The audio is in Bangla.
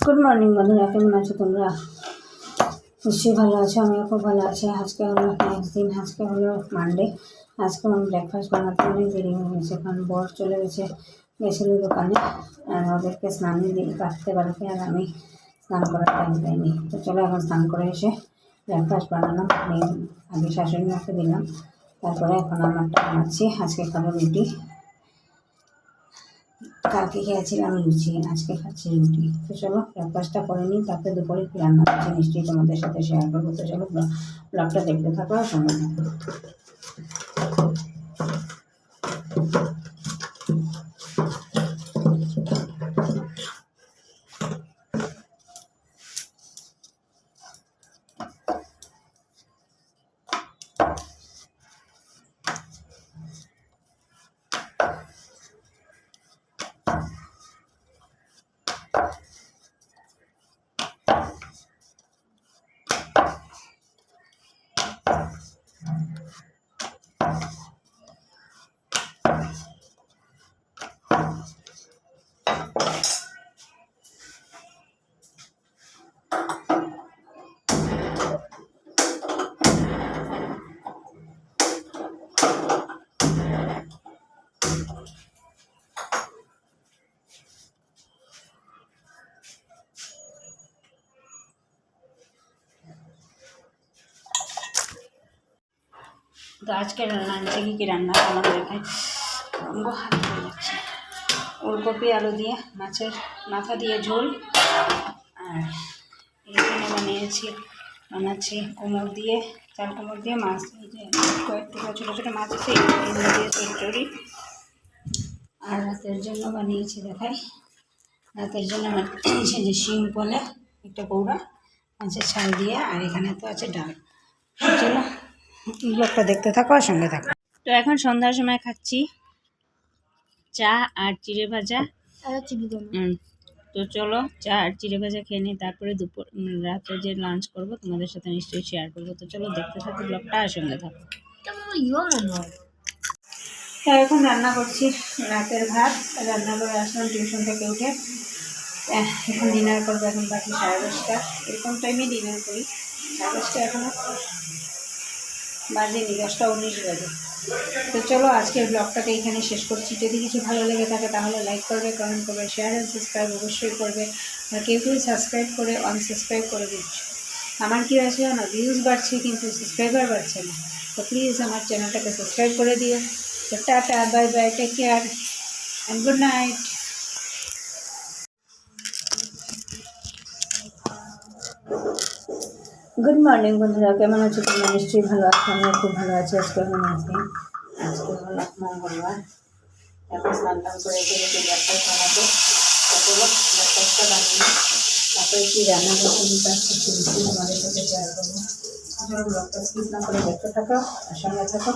গুড মর্নিং বন্ধুরা, কেমন আছো তোমরা? নিশ্চয়ই ভালো আছো, আমিও খুব ভালো আছি। আজকে হলো নেক্সট দিন, আজকে হলো মানডে। আজকে আমার ব্রেকফাস্ট বানাতে অনেক দেরি হয়ে গেছে, কারণ বর চলে গেছিলো দোকানে, আর ওদেরকে স্নান দিয়ে রাখতে পারতে, আর আমি স্নান করার টাইম পাইনি। তো চলো এখন স্নান করে এসে ব্রেকফাস্ট বানালাম, আগে শাশুড়ি মাকে দিলাম, তারপরে এখন আমারটা বানাচ্ছি। আজকে খাবো রুটি, কালকে খেয়েছিলাম লুচি, আজকে খাচ্ছি রুটি। তো চলো ব্রেকফাস্টটা করে নিই, তারপরে দুপুরে কি রান্না করছি নিশ্চয়ই তোমাদের সাথে শেয়ার করবো। তো চলো ব্লগটা দেখতে থাকো আর সঙ্গে থাকো। তো আজকে লাঞ্চে কী রান্না করলাম দেখাই, হাত হয়ে যাচ্ছে। ওলকপি আলু দিয়ে মাছের মাথা দিয়ে ঝোল, আর এখানে বানাচ্ছি কোমর দিয়ে, চাল কোমর দিয়ে মাছ, এই যে কয়েকটি ছোটো ছোটো মাছ আছে এগুলো দিয়ে চচ্চড়ি। আর রাতের জন্য বানিয়েছি দেখাই, রাতের জন্য বানিয়েছি যে শিম বলে একটা কৌড়া মাছের ছাল দিয়ে, আর এখানে তো আছে ডাল। চলো ব্লগটা দেখতে থাকো আর সঙ্গে থাকো। তো এখন সন্ধ্যার সময় খাচ্ছি চা আর চিড়ে ভাজা। তো চলো চা আর চিড়ে ভাজা খেয়ে নিই, তারপরে রাতে যে লাঞ্চ করবো তোমাদের সাথে নিশ্চয়ই শেয়ার করবো। তো চলো দেখতে থাকো ব্লগটা আর সঙ্গে থাকো। এখন রান্না করছি রাতের ভাত, রান্না করে আসলাম টিউশন থেকে উঠে, এখন ডিনার করবো। এখন বাকি 10:30, এরকম টাইমে ডিনার করি। 10:30 এখনও বাজেনি, 10:19 বাজে। তো চলো আজকের ব্লগটাকে এখানে শেষ করছি। যদি কিছু ভালো লেগে থাকে তাহলে লাইক করবে, কমেন্ট করবে, শেয়ার অ্যান্ড সাবস্ক্রাইব অবশ্যই করবে। আর কেউ সাবস্ক্রাইব করে আনসাবস্ক্রাইব করে দিচ্ছে। আমার কী হয়েছে জানো, ভিউজ বাড়ছে কিন্তু সাবস্ক্রাইবার বাড়ছে না। তো প্লিজ আমার চ্যানেলটাকে সাবস্ক্রাইব করে দিও। তো tata, bye bye, take care and good night. Good morning বন্ধুরা, কেমন আছো তোমরা? নিশ্চয়ই ভালো আছো, আমিও খুব ভালো আছি। আজকে হলো একদিন, আজকে হলো মঙ্গলবার। এখন স্নান টান করে ব্রেকফাস্ট বানাবো। তারপরে ব্রেকফাস্টটা বানিয়ে তারপরে কি রান্না করতে নিশ্চয়ই তোমাদের সাথে শেয়ার করবো। আপনারা ব্লগটা স্কিপ না করে দেখতে থাকো আর সঙ্গে থাকো।